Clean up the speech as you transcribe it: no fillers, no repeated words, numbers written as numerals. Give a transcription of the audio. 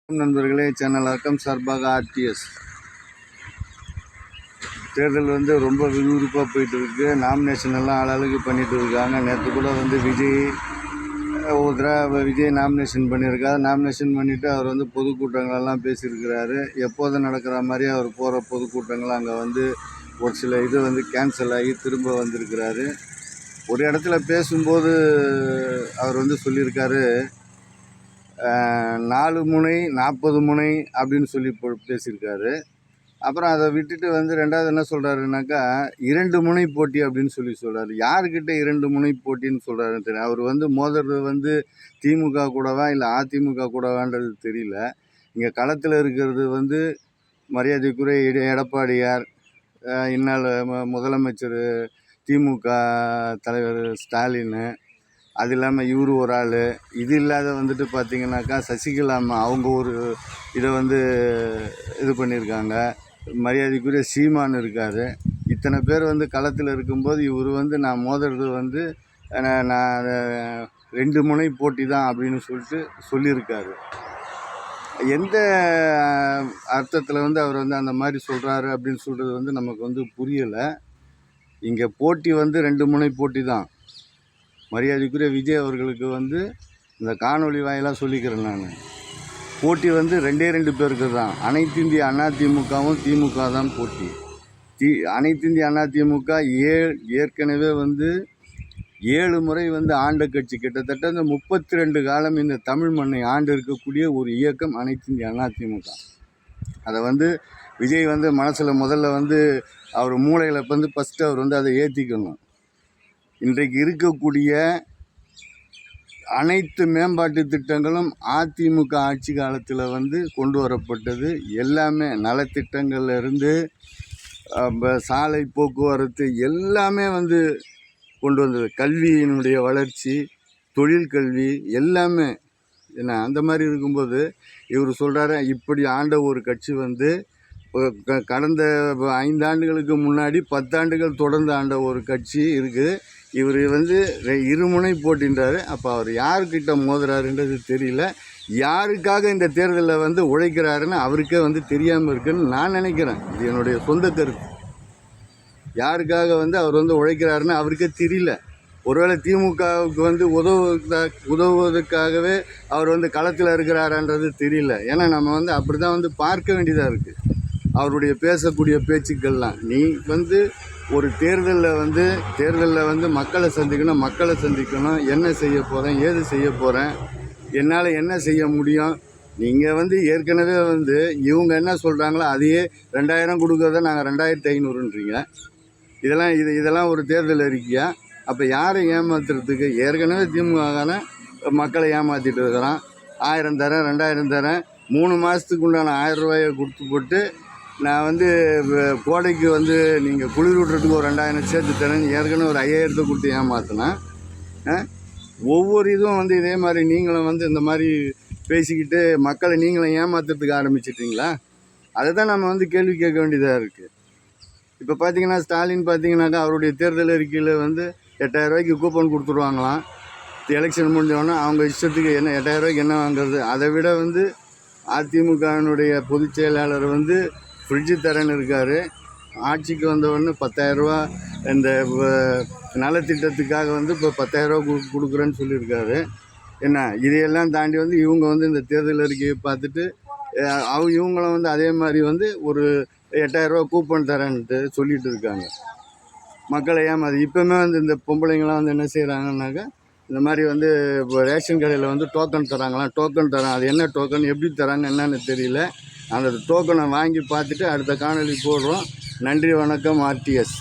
நண்பர்களே, சேனல் அக்கம் சார்பாக ஆர்டிஎஸ் தேர்தல் ரொம்ப விறுவிறுப்பாக போயிட்டு இருக்கு. நாமினேஷன் எல்லாம் ஆளாளுக்கு பண்ணிட்டு இருக்காங்க. நேற்று கூட விஜய் விஜய் நாமினேஷன் பண்ணியிருக்காரு. நாமினேஷன் பண்ணிவிட்டு அவர் பொதுக்கூட்டங்களெல்லாம் பேசியிருக்கிறாரு. எப்போதும் நடக்கிற மாதிரி அவர் போகிற பொதுக்கூட்டங்கள் அங்கே ஒரு சில இது கேன்சல் ஆகி திரும்ப வந்திருக்கிறாரு. ஒரு இடத்துல பேசும்போது அவர் சொல்லியிருக்காரு, 4 முனை 40 முனை அப்படின்னு சொல்லி பேசியிருக்காரு. அப்புறம் அதை விட்டுட்டு ரெண்டாவது என்ன சொல்கிறாருனாக்கா 2 முனை போட்டி அப்படின்னு சொல்கிறாரு. யாருக்கிட்ட 2 முனை போட்டின்னு சொல்கிறாருன்னு தெரியும். அவர் மோதுறது திமுக கூடவா இல்லை அதிமுக கூடவான்றது தெரியல. இங்கே களத்தில் இருக்கிறது மரியாதைக்குரிய எடப்பாடியார், இந்நாள் முதலமைச்சர், திமுக தலைவர் ஸ்டாலின், அது இல்லாமல் இவர் ஒரு ஆள். இது இல்லாத பார்த்திங்கனாக்கா சசிகலா அம்மா அவங்க ஒரு இதை இது பண்ணியிருக்காங்க. மரியாதைக்குரிய சீமான் இருக்கார். இத்தனை பேர் களத்தில் இருக்கும்போது இவர் நான் மோதுறது நான் 2 முனை போட்டி தான் அப்படின்னு சொல்லியிருக்காரு. எந்த அர்த்தத்தில் அவர் அந்த மாதிரி சொல்கிறாரு அப்படின்னு சொல்கிறது நமக்கு புரியலை. இங்கே போட்டி 2 முனை போட்டி தான். மரியாதைக்குரிய விஜய் அவர்களுக்கு இந்த காணொலி வாயிலாக சொல்லிக்கிறேன். நான் போட்டி 2 பேருக்கு தான். அனைத்து இந்திய அண்ணா திமுகவும் திமுக தான் போட்டி. அனைத்து இந்திய அண்ணா திமுக ஏற்கனவே 7 முறை ஆண்ட கட்சி. கிட்டத்தட்ட இந்த 32 காலம் இந்த தமிழ் மண்ணை ஆண்டு இருக்கக்கூடிய ஒரு இயக்கம் அனைத்து இந்திய அண்ணா திமுக. அதை விஜய் மனசில் முதல்ல அவர் மூளையில் ஃபஸ்ட்டு அவர் அதை ஏற்றிக்கணும். இன்றைக்கு இருக்கக்கூடிய அனைத்து மேம்பாட்டு திட்டங்களும் அதிமுக ஆட்சி காலத்தில் கொண்டு வரப்பட்டது. எல்லாமே நலத்திட்டங்கள்லேருந்து சாலை போக்குவரத்து எல்லாமே கொண்டு வந்தது. கல்வியினுடைய வளர்ச்சி, தொழில் கல்வி எல்லாமே என்ன அந்த மாதிரி இருக்கும்போது இவர் சொல்கிறாரு, இப்படி ஆண்ட ஒரு கட்சி கடந்த 5 ஆண்டுகளுக்கு முன்னாடி 10 ஆண்டுகள் தொடர்ந்து ஆண்ட ஒரு கட்சி இருக்குது. இவர் இருமுனை போட்டின்றாரு. அப்போ அவர் யாருக்கிட்ட மோதுறாருன்றது தெரியல. யாருக்காக இந்த தேர்தலில் உழைக்கிறாருன்னு அவருக்கே தெரியாமல் இருக்குன்னு நான் நினைக்கிறேன். இது என்னுடைய சொந்த கருத்து. யாருக்காக அவர் உழைக்கிறாருன்னு அவருக்கே தெரியல. ஒருவேளை திமுகவுக்கு உதவுவதற்காகவே அவர் களத்தில் இருக்கிறாரான்றது தெரியல. ஏன்னா நம்ம அப்படி தான் பார்க்க வேண்டியதாக இருக்குது அவருடைய பேசக்கூடிய பேச்சுக்கள்லாம். நீ ஒரு தேர்தலில் மக்களை சந்திக்கணும். என்ன செய்ய போகிறேன், ஏது செய்ய போகிறேன், என்னால் என்ன செய்ய முடியும். நீங்கள் ஏற்கனவே இவங்க என்ன சொல்கிறாங்களோ அதையே 2000 கொடுக்குறத நாங்கள் 2500ன்றீங்க. இதெல்லாம் ஒரு தேர்தல் அறிக்கையா? அப்போ யாரை ஏமாத்துறதுக்கு? ஏற்கனவே திமுக மக்களை ஏமாற்றிட்டு இருக்கிறான். 1000 தரேன், 2000 தரேன், 3 மாதத்துக்கு உண்டான 1000 ரூபாயை கொடுத்து போட்டு நான் கோடைக்கு நீங்கள் குளிர் விட்டுறதுக்கு ஒரு 2000 சேர்த்து தரேன், ஏற்கனவே ஒரு 5000 கொடுத்து ஏமாற்றினேன். ஒவ்வொரு இதுவும் இதே மாதிரி நீங்களும் இந்த மாதிரி பேசிக்கிட்டு மக்களை நீங்களும் ஏமாத்துறதுக்கு ஆரம்பிச்சிட்டிங்களா? அதை தான் நம்ம கேள்வி கேட்க வேண்டியதாக இருக்குது. இப்போ பார்த்தீங்கன்னா ஸ்டாலின் பார்த்தீங்கன்னாக்கா அவருடைய தேர்தல் அறிக்கையில் 8000 ரூபாய்க்கு கூப்பன் கொடுத்துருவாங்களாம். எலெக்ஷன் முடிஞ்சவொடனே அவங்க இஷ்டத்துக்கு என்ன 8000 ரூபாய்க்கு என்ன வாங்குறது. அதை விட அதிமுகவினுடைய பொதுச் செயலாளர் ஃப்ரிட்ஜு தரேன்னு இருக்கார். ஆட்சிக்கு வந்தவொடனே 10,000 ரூபா இந்த நலத்திட்டத்துக்காக இப்போ 10,000 ரூபா கொடுக்குறேன்னு சொல்லியிருக்காரு. என்ன இதையெல்லாம் தாண்டி இவங்க இந்த தேர்தல் அறிக்கையை பார்த்துட்டு இவங்களும் அதே மாதிரி ஒரு 8000 ரூபா கூப்பன் தரேன்ட்டு சொல்லிகிட்டு இருக்காங்க. மக்களை ஏமாது. இப்போவுமே இந்த பொம்பளைங்களாம் என்ன செய்கிறாங்கன்னாக்கா இந்த மாதிரி இப்போ ரேஷன் கடையில் டோக்கன் தராங்களாம். டோக்கன் தரான். அது என்ன டோக்கன், எப்படி தராங்க என்னன்னு தெரியல. அந்த டோக்கனை வாங்கி பார்த்துட்டு அடுத்த காணொளி போடுறோம். நன்றி, வணக்கம், ஆர்டிஎஸ்.